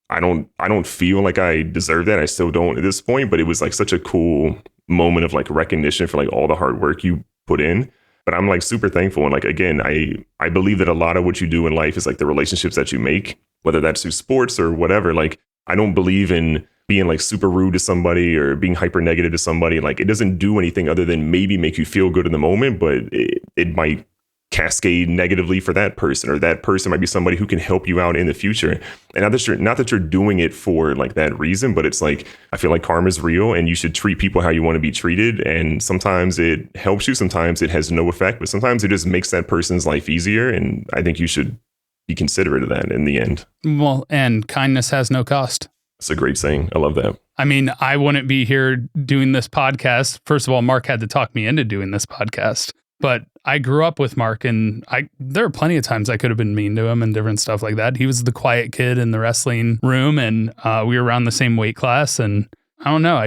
I don't feel like I deserve that. I still don't at this point, but it was like such a cool moment of like recognition for like all the hard work you put in. But I'm like super thankful. And like, again, I believe that a lot of what you do in life is like the relationships that you make, whether that's through sports or whatever. Like, I don't believe in being like super rude to somebody or being hyper negative to somebody. Like, it doesn't do anything other than maybe make you feel good in the moment, but it might cascade negatively for that person, or that person might be somebody who can help you out in the future. And not that you're doing it for like that reason, but it's like, I feel like karma is real, and you should treat people how you want to be treated. And sometimes it helps you, sometimes it has no effect, but sometimes it just makes that person's life easier. And I think you should be considerate of that in the end. Well, and kindness has no cost. It's a great saying. I love that. I mean, I wouldn't be here doing this podcast. First of all, Mark had to talk me into doing this podcast. But I grew up with Mark, and there are plenty of times I could have been mean to him and different stuff like that. He was the quiet kid in the wrestling room, and we were around the same weight class. And I don't know,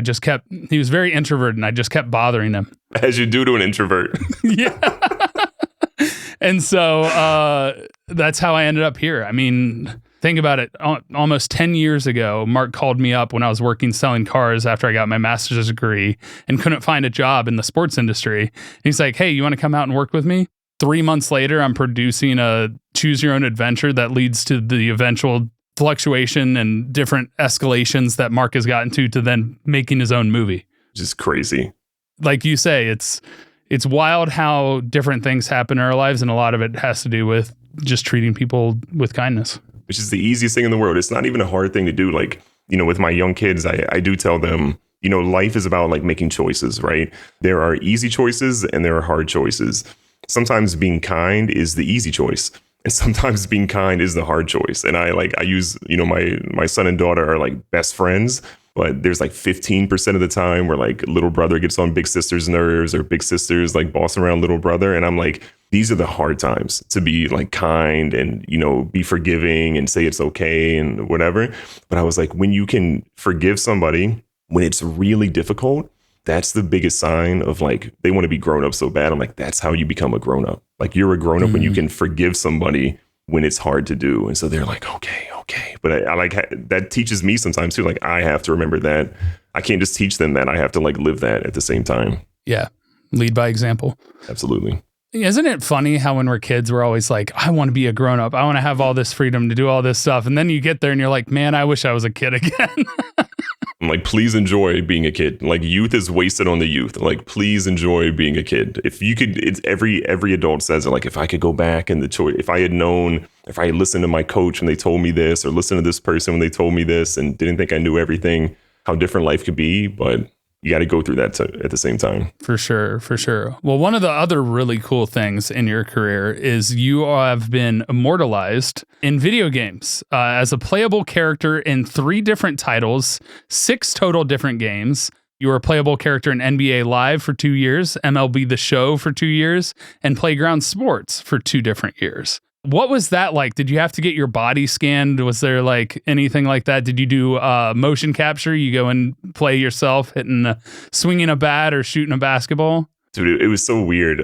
he was very introverted, and I just kept bothering him. As you do to an introvert. Yeah. And so that's how I ended up here. I mean, think about it. Almost 10 years ago, Mark called me up when I was working selling cars after I got my master's degree and couldn't find a job in the sports industry. And he's like, hey, you want to come out and work with me? 3 months later, I'm producing a choose your own adventure that leads to the eventual fluctuation and different escalations that Mark has gotten to then making his own movie. Just crazy. Like you say, it's wild how different things happen in our lives, and a lot of it has to do with just treating people with kindness. Which is the easiest thing in the world. It's not even a hard thing to do. Like, with my young kids, I do tell them, life is about like making choices, right? There are easy choices and there are hard choices. Sometimes being kind is the easy choice, and sometimes being kind is the hard choice. And I use, my son and daughter are like best friends, but there's like 15% of the time where like little brother gets on big sister's nerves, or big sister's like bossing around little brother. And I'm like, these are the hard times to be like kind and, be forgiving and say it's okay and whatever. But I was like, when you can forgive somebody when it's really difficult, that's the biggest sign of like, they want to be grown up so bad. I'm like, that's how you become a grown up. Like, you're a grown up when you can forgive somebody when it's hard to do. And so they're like, okay. But I like, that teaches me sometimes too. Like, I have to remember that I can't just teach them that. I have to like live that at the same time. Yeah. Lead by example. Absolutely. Isn't it funny how when we're kids, we're always like, I want to be a grown up. I want to have all this freedom to do all this stuff. And then you get there and you're like, man, I wish I was a kid again. I'm like, please enjoy being a kid. Like, youth is wasted on the youth. Like, please enjoy being a kid. If you could, it's every adult says it. Like, if I could go back and if I had known, if I had listened to my coach when they told me this, or listened to this person when they told me this, and didn't think I knew everything, how different life could be. But you got to go through that at the same time. For sure. Well, one of the other really cool things in your career is you have been immortalized in video games as a playable character in 3 different titles, 6 total different games. You were a playable character in NBA Live for 2 years, MLB The Show for 2 years, and Playground Sports for 2 different years. What was that like? Did you have to get your body scanned? Was there like anything like that? Did you do motion capture? You go and play yourself swinging a bat or shooting a basketball? Dude, it was so weird.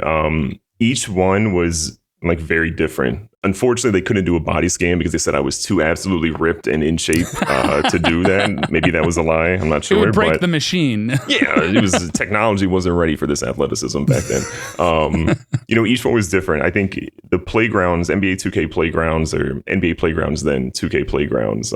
Each one was like very different. Unfortunately, they couldn't do a body scan because they said I was too absolutely ripped and in shape to do that. Maybe that was a lie. I'm not sure. It would break the machine. Yeah, technology wasn't ready for this athleticism back then. Each one was different. I think the playgrounds, NBA 2K playgrounds or NBA playgrounds, then 2K playgrounds,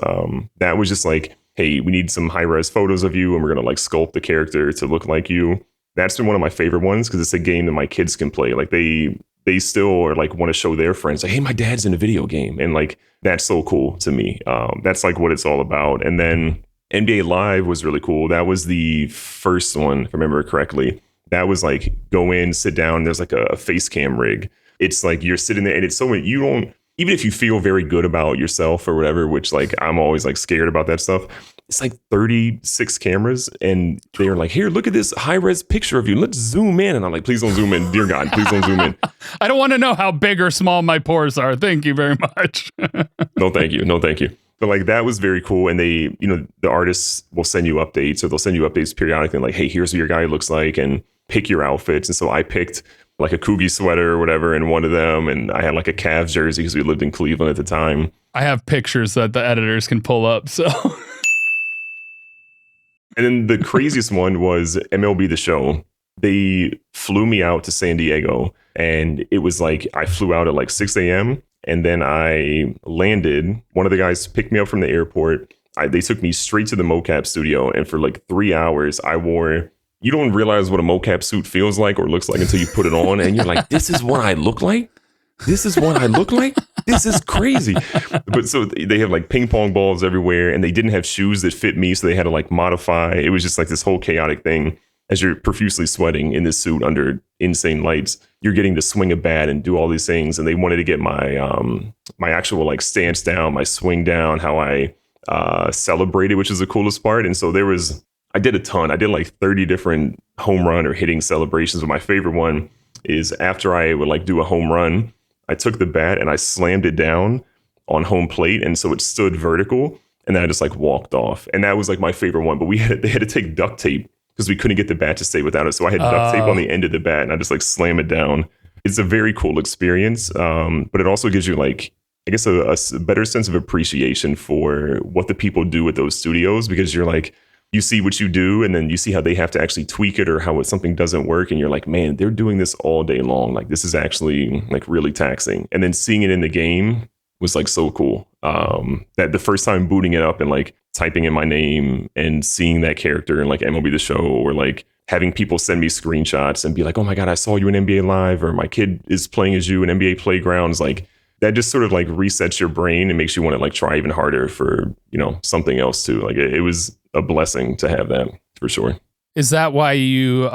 that was just like, hey, we need some high res photos of you and we're going to like sculpt the character to look like you. That's been one of my favorite ones because it's a game that my kids can play. Like they still are like want to show their friends like, hey, my dad's in a video game. And like, that's so cool to me. That's like what it's all about. And then NBA Live was really cool. That was the first one, if I remember correctly. That was like, go in, sit down. There's like a face cam rig. It's like you're sitting there and it's so you don't, even if you feel very good about yourself or whatever, which like I'm always like scared about that stuff. It's like 36 cameras and they're like, here, look at this high res picture of you. Let's zoom in. And I'm like, please don't zoom in. Dear God, please don't zoom in. I don't want to know how big or small my pores are. Thank you very much. No, thank you. No, thank you. But like, that was very cool. And they, the artists will send you updates or they'll send you updates periodically. Like, hey, here's what your guy looks like and pick your outfits. And so I picked like a Coogee sweater or whatever in one of them. And I had like a Cavs jersey because we lived in Cleveland at the time. I have pictures that the editors can pull up. So... And then the craziest one was MLB The Show. They flew me out to San Diego and it was like I flew out at like 6 a.m. and then I landed. One of the guys picked me up from the airport. They took me straight to the mocap studio and for like 3 hours I wore... You don't realize what a mocap suit feels like or looks like until you put it on and you're like, this is what I look like? This is what I look like? This is crazy. But so they have like ping pong balls everywhere and they didn't have shoes that fit me. So they had to like modify. It was just like this whole chaotic thing as you're profusely sweating in this suit under insane lights. You're getting to swing a bat and do all these things. And they wanted to get my my actual like stance down, my swing down, how I celebrated, which is the coolest part. And so I did a ton. I did like 30 different home run or hitting celebrations. But my favorite one is after I would like do a home run, I took the bat and I slammed it down on home plate. And so it stood vertical and then I just like walked off. And that was like my favorite one. But they had to take duct tape because we couldn't get the bat to stay without it. So I had duct tape on the end of the bat and I just like slam it down. It's a very cool experience. But it also gives you like, I guess, a better sense of appreciation for what the people do at those studios because you're like, you see what you do and then you see how they have to actually tweak it or how something doesn't work. And you're like, man, they're doing this all day long. Like this is actually like really taxing. And then seeing it in the game was like so cool. That the first time booting it up and like typing in my name and seeing that character in like MLB The Show or like having people send me screenshots and be like, oh my God, I saw you in NBA Live or my kid is playing as you in NBA Playgrounds. Like that just sort of like resets your brain and makes you want to like try even harder for, something else too. Like it was a blessing to have that for sure. Is that why you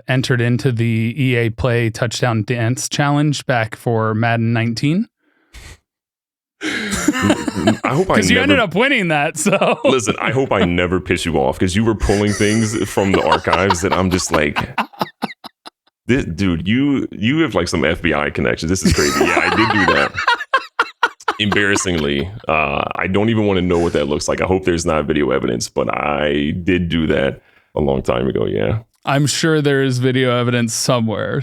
entered into the EA Play Touchdown Dance Challenge back for Madden 19? I hope because you ended up winning that. So listen, I hope I never piss you off because you were pulling things from the archives that I'm just like, dude, you have like some FBI connections. This is crazy. Yeah, I did do that. Embarrassingly, I don't even want to know what that looks like. I hope there's not video evidence, but I did do that a long time ago. Yeah, I'm sure there is video evidence somewhere.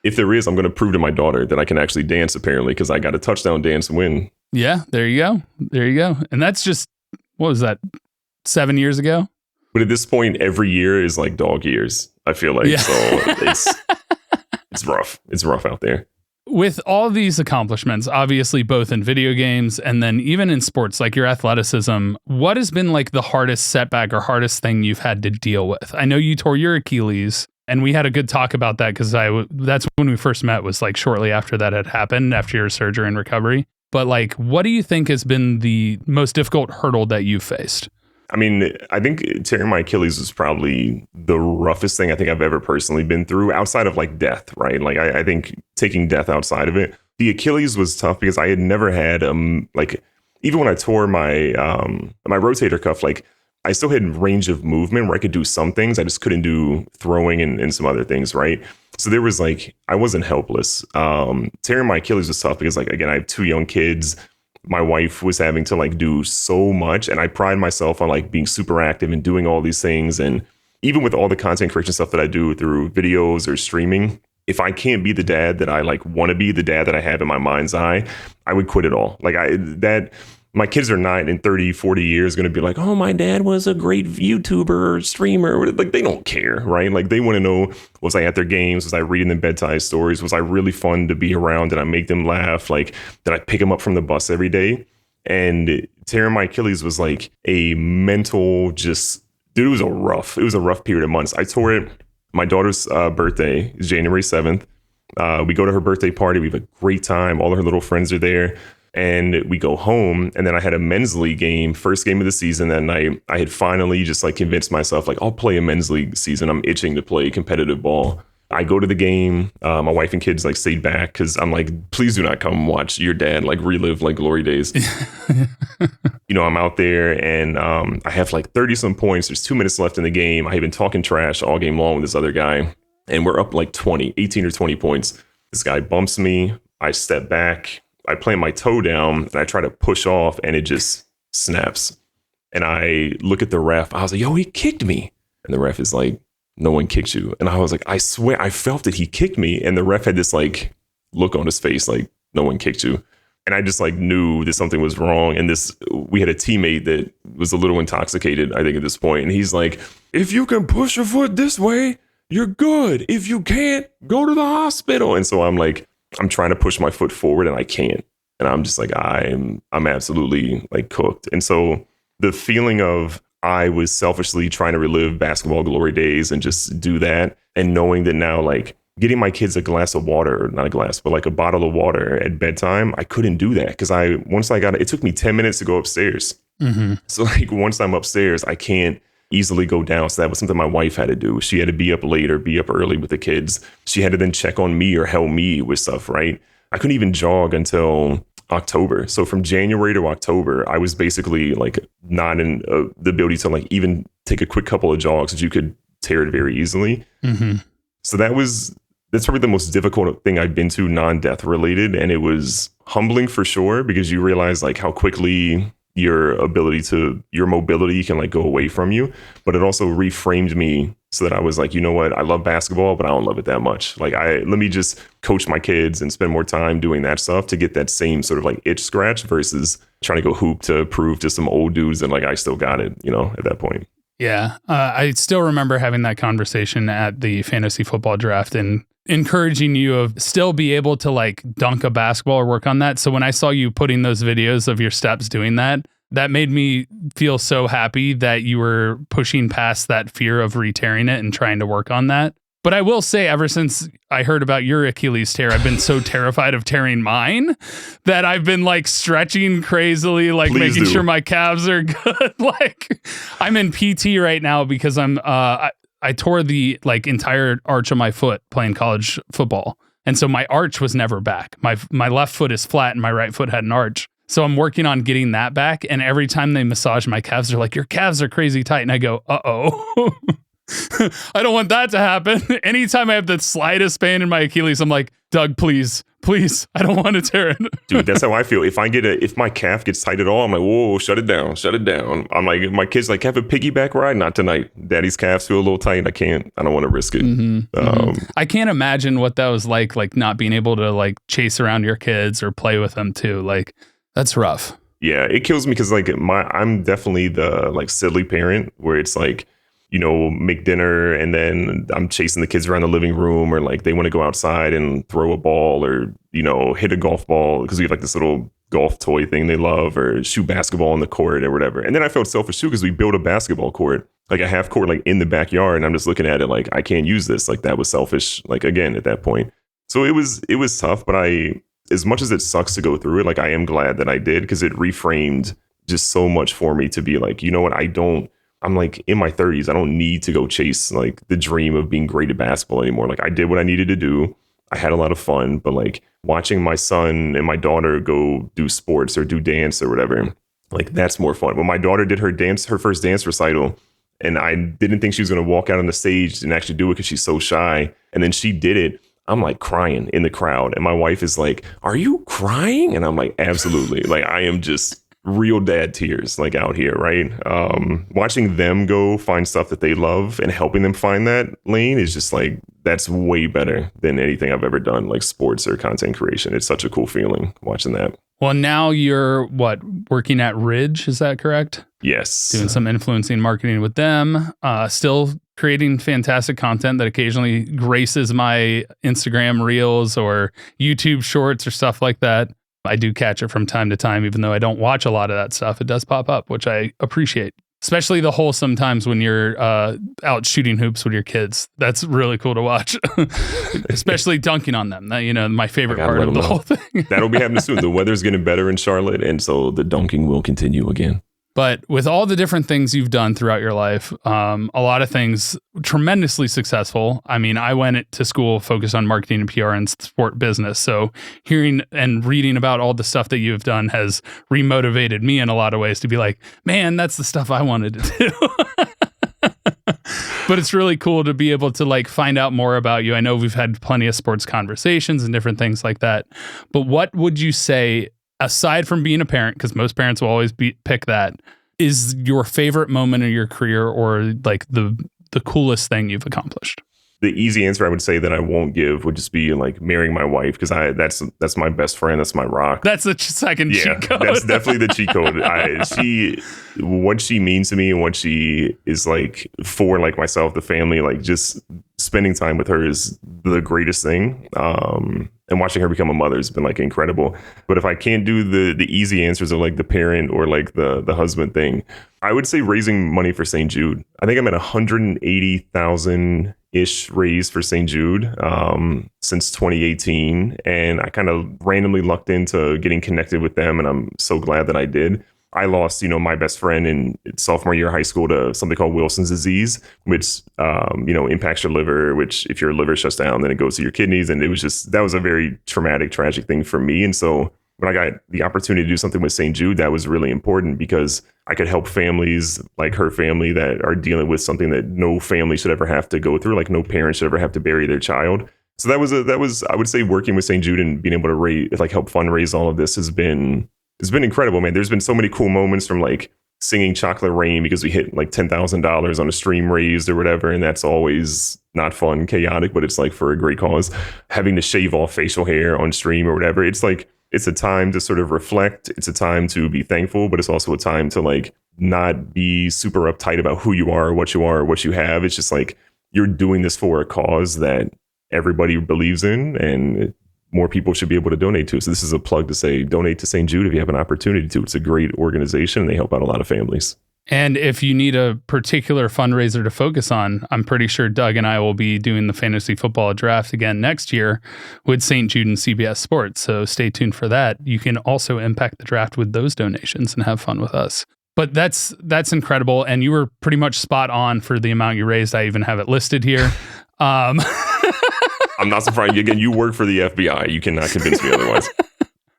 If there is, I'm going to prove to my daughter that I can actually dance, apparently, because I got a touchdown dance win. Yeah, there you go. And that's just, what was that, 7 years ago? But at this point, every year is like dog years, I feel like. Yeah. So it's rough. It's rough out there. With all these accomplishments, obviously both in video games and then even in sports, like your athleticism, what has been like the hardest setback or hardest thing you've had to deal with? I know you tore your Achilles, and we had a good talk about that because that's when we first met, was like shortly after that had happened, after your surgery and recovery. But like, what do you think has been the most difficult hurdle that you've faced? I mean, I think tearing my Achilles was probably the roughest thing I think I've ever personally been through outside of like death, right? Like I think taking death outside of it, the Achilles was tough because I had never had like, even when I tore my my rotator cuff, like I still had range of movement where I could do some things. I just couldn't do throwing and some other things, right? So there was like, I wasn't helpless. Tearing my Achilles was tough because, like, again, I have 2 young kids. My wife was having to like do so much, and I pride myself on like being super active and doing all these things. And even with all the content creation stuff that I do through videos or streaming, if I can't be the dad that I like want to be, the dad that I have in my mind's eye, I would quit it all. Like my kids are not in 30, 40 years going to be like, oh, my dad was a great YouTuber or streamer. Like, they don't care, right? Like, they want to know, was I at their games? Was I reading them bedtime stories? Was I really fun to be around? Did I make them laugh? Like, did I pick them up from the bus every day? And tearing my Achilles was like a mental just, dude, it was a rough period of months. I tore it. My daughter's birthday is January 7th. We go to her birthday party. We have a great time. All her little friends are there. And we go home, and then I had a men's league game, first game of the season that night. I had finally just like convinced myself, like, I'll play a men's league season. I'm itching to play competitive ball. I go to the game. My wife and kids like stayed back because I'm like, please do not come watch your dad like relive like glory days. I'm out there, and I have like 30 some points. There's 2 minutes left in the game. I have been talking trash all game long with this other guy, and we're up like 18 or 20 points. This guy bumps me. I step back. I plant my toe down, and I try to push off, and it just snaps. And I look at the ref. I was like, yo, he kicked me. And the ref is like, no one kicked you. And I was like, I swear I felt that he kicked me. And the ref had this like look on his face, like, no one kicked you. And I just like knew that something was wrong. And we had a teammate that was a little intoxicated, I think, at this point. And he's like, if you can push your foot this way, you're good. If you can't, go to the hospital. And so I'm like, I'm trying to push my foot forward, and I can't. And I'm just like, I'm absolutely like cooked. And so the feeling of I was selfishly trying to relive basketball glory days and just do that, and knowing that now, like, getting my kids a glass of water, not a glass, but like a bottle of water at bedtime, I couldn't do that because once I got it, it took me 10 minutes to go upstairs. Mm-hmm. So like once I'm upstairs, I can't easily go down. So that was something my wife had to do. She had to be up late or be up early with the kids. She had to then check on me or help me with stuff, right? I couldn't even jog until October. So from January to October, I was basically like not in the ability to like even take a quick couple of jogs, that you could tear it very easily. Mm-hmm. So that's probably the most difficult thing I've been to non-death related. And it was humbling for sure, because you realize like how quickly your mobility can like go away from you. But it also reframed me so that I was like, you know what, I love basketball, but I don't love it that much. Like let me just coach my kids and spend more time doing that stuff to get that same sort of like itch scratch versus trying to go hoop to prove to some old dudes that like I still got it, at that point. Yeah. I still remember having that conversation at the fantasy football draft and encouraging you of still be able to like dunk a basketball or work on that. So when I saw you putting those videos of your steps doing that made me feel so happy that you were pushing past that fear of re-tearing it and trying to work on that. But I will say, ever since I heard about your Achilles tear, I've been so terrified of tearing mine that I've been like stretching crazily, like making sure my calves are good. Like I'm in PT right now because I tore the like entire arch of my foot playing college football. And so my arch was never back. My left foot is flat and my right foot had an arch. So I'm working on getting that back. And every time they massage my calves, they're like, your calves are crazy tight. And I go, uh-oh. I don't want that to happen. Anytime I have the slightest pain in my Achilles, I'm like, Doug, please, I don't want to tear it. Dude, that's how I feel. If my calf gets tight at all, I'm like, whoa, shut it down. I'm like, if my kids like have a piggyback ride, not tonight. Daddy's calves feel a little tight. I don't want to risk it. Mm-hmm. I can't imagine what that was like not being able to like chase around your kids or play with them too. Like that's rough. Yeah, it kills me because like I'm definitely the like silly parent where it's like, make dinner and then I'm chasing the kids around the living room, or like they want to go outside and throw a ball or, hit a golf ball because we have like this little golf toy thing they love, or shoot basketball on the court or whatever. And then I felt selfish too because we built a basketball court, like a half court, like in the backyard. And I'm just looking at it like, I can't use this. Like that was selfish, like again, at that point. So it was tough, but as much as it sucks to go through it, like I am glad that I did because it reframed just so much for me to be like, you know what, I'm like in my 30s. I don't need to go chase like the dream of being great at basketball anymore. Like I did what I needed to do. I had a lot of fun, but like watching my son and my daughter go do sports or do dance or whatever, Like, that's more fun. When my daughter did her first dance recital, and I didn't think she was going to walk out on the stage and actually do it because she's so shy. And then she did it. I'm like crying in the crowd. And my wife is like, "Are you crying?" And I'm like, absolutely. Like, I am just real dad tears, like, out here, right? Watching them go find stuff that they love and helping them find that lane is just like, that's way better than anything I've ever done, like sports or content creation. It's such a cool feeling watching that. Well, now you're working at Ridge, is that correct? Yes. Doing some influencing marketing with them, still creating fantastic content that occasionally graces my Instagram reels or YouTube shorts or stuff like that. I do catch it from time to time, even though I don't watch a lot of that stuff. It does pop up, which I appreciate. Especially the wholesome times when you're out shooting hoops with your kids. That's really cool to watch. Especially dunking on them. My favorite part of the whole thing. That'll be happening soon. The weather's getting better in Charlotte, and so the dunking will continue again. But with all the different things you've done throughout your life, a lot of things tremendously successful. I mean, I went to school focused on marketing and PR and sport business. So hearing and reading about all the stuff that you've done has remotivated me in a lot of ways to be like, man, that's the stuff I wanted to do. But it's really cool to be able to find out more about you. I know we've had plenty of sports conversations and different things like that. But what would you say, aside from being a parent, because most parents will always pick that, is your favorite moment of your career or the coolest thing you've accomplished? The easy answer I would say that I won't give would just be marrying my wife, because that's my best friend. That's my rock. That's the second cheat code. That's definitely the cheat code. What she means to me and what she is for myself, the family, just spending time with her is the greatest thing. And watching her become a mother has been incredible. But if I can't do the easy answers of the parent or the husband thing, I would say raising money for St. Jude. I think I'm at 180,000 ish raised for St. Jude since 2018. And I kind of randomly lucked into getting connected with them. And I'm so glad that I did. I lost, my best friend in sophomore year of high school to something called Wilson's disease, which, impacts your liver, which if your liver shuts down, then it goes to your kidneys. And that was a very traumatic, tragic thing for me. And so when I got the opportunity to do something with St. Jude, that was really important because I could help families like her family that are dealing with something that no family should ever have to go through, no parent should ever have to bury their child. So that was I would say working with St. Jude and being able to help fundraise all of this has been incredible, man. There's been so many cool moments from singing Chocolate Rain because we hit $10,000 on a stream raised or whatever. And that's always not fun, chaotic, but it's for a great cause. Having to shave off facial hair on stream or whatever. It's it's a time to sort of reflect. It's a time to be thankful, but it's also a time to not be super uptight about who you are or what you have. It's just you're doing this for a cause that everybody believes in and more people should be able to donate to. So this is a plug to say, donate to St. Jude if you have an opportunity to. It's a great organization and they help out a lot of families. And if you need a particular fundraiser to focus on, I'm pretty sure Doug and I will be doing the fantasy football draft again next year with St. Jude and CBS Sports. So stay tuned for that. You can also impact the draft with those donations and have fun with us. But that's incredible. And you were pretty much spot on for the amount you raised. I even have it listed here. I'm not surprised. Again, you work for the FBI. You cannot convince me otherwise.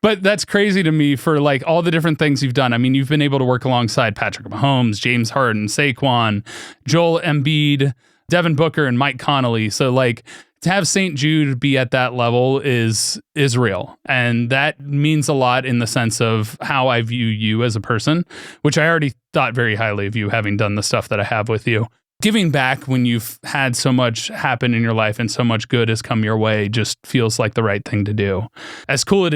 But that's crazy to me for all the different things you've done. I mean, you've been able to work alongside Patrick Mahomes, James Harden, Saquon, Joel Embiid, Devin Booker, and Mike Connolly. So to have St. Jude be at that level is real. And that means a lot in the sense of how I view you as a person, which I already thought very highly of you having done the stuff that I have with you. Giving back when you've had so much happen in your life and so much good has come your way just feels like the right thing to do. As cool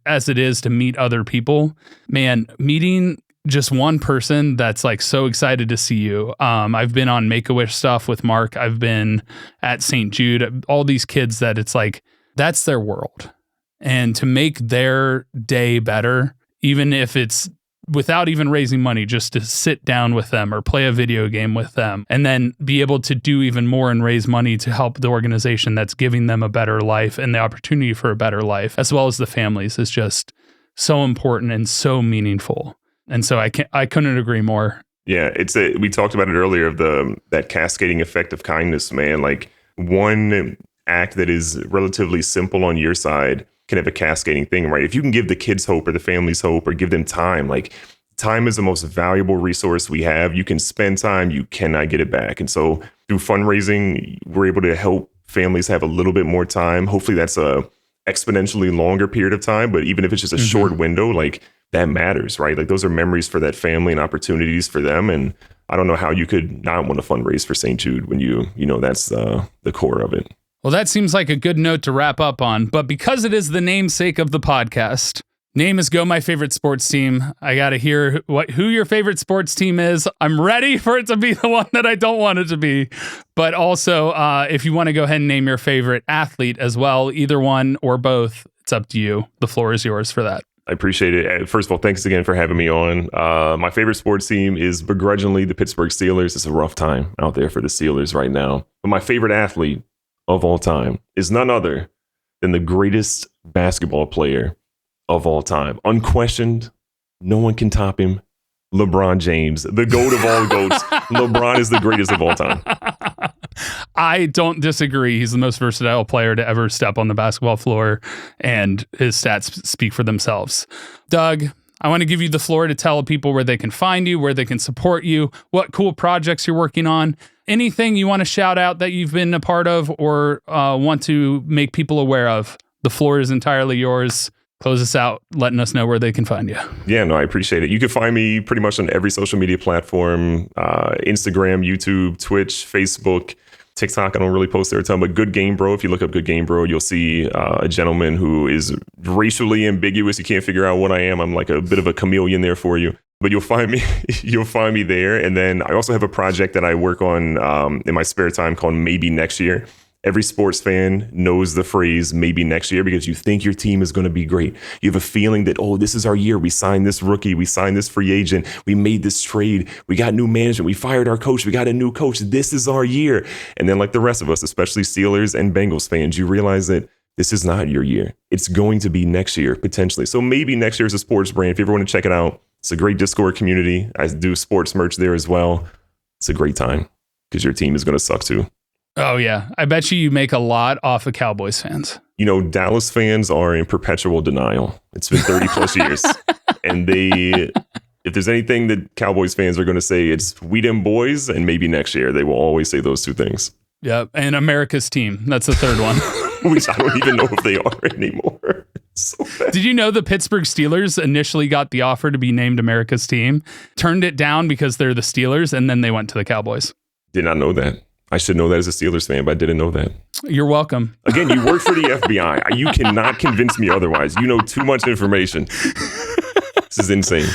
as it is to meet other people, man, meeting just one person that's so excited to see you. I've been on Make-A-Wish stuff with Mark. I've been at St. Jude, all these kids that it's that's their world. And to make their day better, even if it's without even raising money, just to sit down with them or play a video game with them and then be able to do even more and raise money to help the organization that's giving them a better life and the opportunity for a better life, as well as the families, is just so important and so meaningful. And so I couldn't agree more. Yeah, we talked about it earlier of that cascading effect of kindness, man. One act that is relatively simple on your side can have a cascading thing, right? If you can give the kids hope or the families hope or give them time, time is the most valuable resource we have. You can spend time, you cannot get it back. And so through fundraising, we're able to help families have a little bit more time. Hopefully that's a exponentially longer period of time, but even if it's just a short window, like that matters, right? Like those are memories for that family and opportunities for them. And I don't know how you could not want to fundraise for St. Jude when you know, that's the core of it. Well, that seems like a good note to wrap up on, but because it is the namesake of the podcast, name is Go My Favorite Sports Team. I got to hear who your favorite sports team is. I'm ready for it to be the one that I don't want it to be. But also, if you want to go ahead and name your favorite athlete as well, either one or both, it's up to you. The floor is yours for that. I appreciate it. First of all, thanks again for having me on. My favorite sports team is begrudgingly the Pittsburgh Steelers. It's a rough time out there for the Steelers right now. But my favorite athlete of all time is none other than the greatest basketball player of all time. Unquestioned, no one can top him. LeBron James, the GOAT of all GOATs. LeBron is the greatest of all time. I don't disagree. He's the most versatile player to ever step on the basketball floor, and his stats speak for themselves. Doug, I want to give you the floor to tell people where they can find you, where they can support you, what cool projects you're working on, anything you want to shout out that you've been a part of or want to make people aware of. The floor is entirely yours. Close us out, letting us know where they can find you. Yeah, no, I appreciate it. You can find me pretty much on every social media platform, Instagram, YouTube, Twitch, Facebook, TikTok. I don't really post there a ton, but GoodGameBro. If you look up GoodGameBro, you'll see a gentleman who is racially ambiguous. You can't figure out what I am. I'm like a bit of a chameleon there for you. But you'll find me there. And then I also have a project that I work on in my spare time called Maybe Next Year. Every sports fan knows the phrase maybe next year because you think your team is going to be great. You have a feeling that, oh, this is our year. We signed this rookie. We signed this free agent. We made this trade. We got new management. We fired our coach. We got a new coach. This is our year. And then like the rest of us, especially Steelers and Bengals fans, you realize that this is not your year. It's going to be next year, potentially. So maybe next year is a sports brand. If you ever want to check it out, it's a great Discord community. I do sports merch there as well. It's a great time because your team is going to suck too. Oh, yeah. I bet you make a lot off of Cowboys fans. You know, Dallas fans are in perpetual denial. It's been 30 plus years. And if there's anything that Cowboys fans are going to say, it's we them boys and maybe next year. They will always say those two things. Yep. And America's team. That's the third one. Which I don't even know if they are anymore. So did you know the Pittsburgh Steelers initially got the offer to be named America's team, turned it down because they're the Steelers, and then they went to the Cowboys? Did not know that. I should know that as a Steelers fan, but I didn't know that. You're welcome. Again, you work for the FBI. You cannot convince me otherwise. You know too much information. This is insane.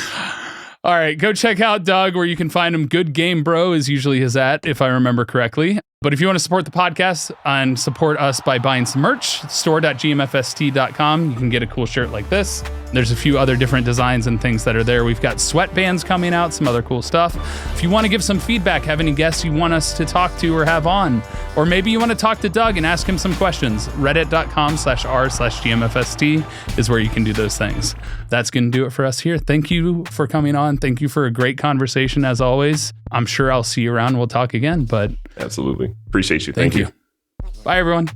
All right, go check out Doug where you can find him. GoodGameBro is usually his @ if I remember correctly. But if you want to support the podcast and support us by buying some merch, store.gmfst.com. You can get a cool shirt like this. There's a few other different designs and things that are there. We've got sweatbands coming out, some other cool stuff. If you want to give some feedback, have any guests you want us to talk to or have on, or maybe you want to talk to Doug and ask him some questions, reddit.com/r/gmfst is where you can do those things. That's going to do it for us here. Thank you for coming on. Thank you for a great conversation as always. I'm sure I'll see you around. We'll talk again, but absolutely. Appreciate you. Thank you. Bye, everyone.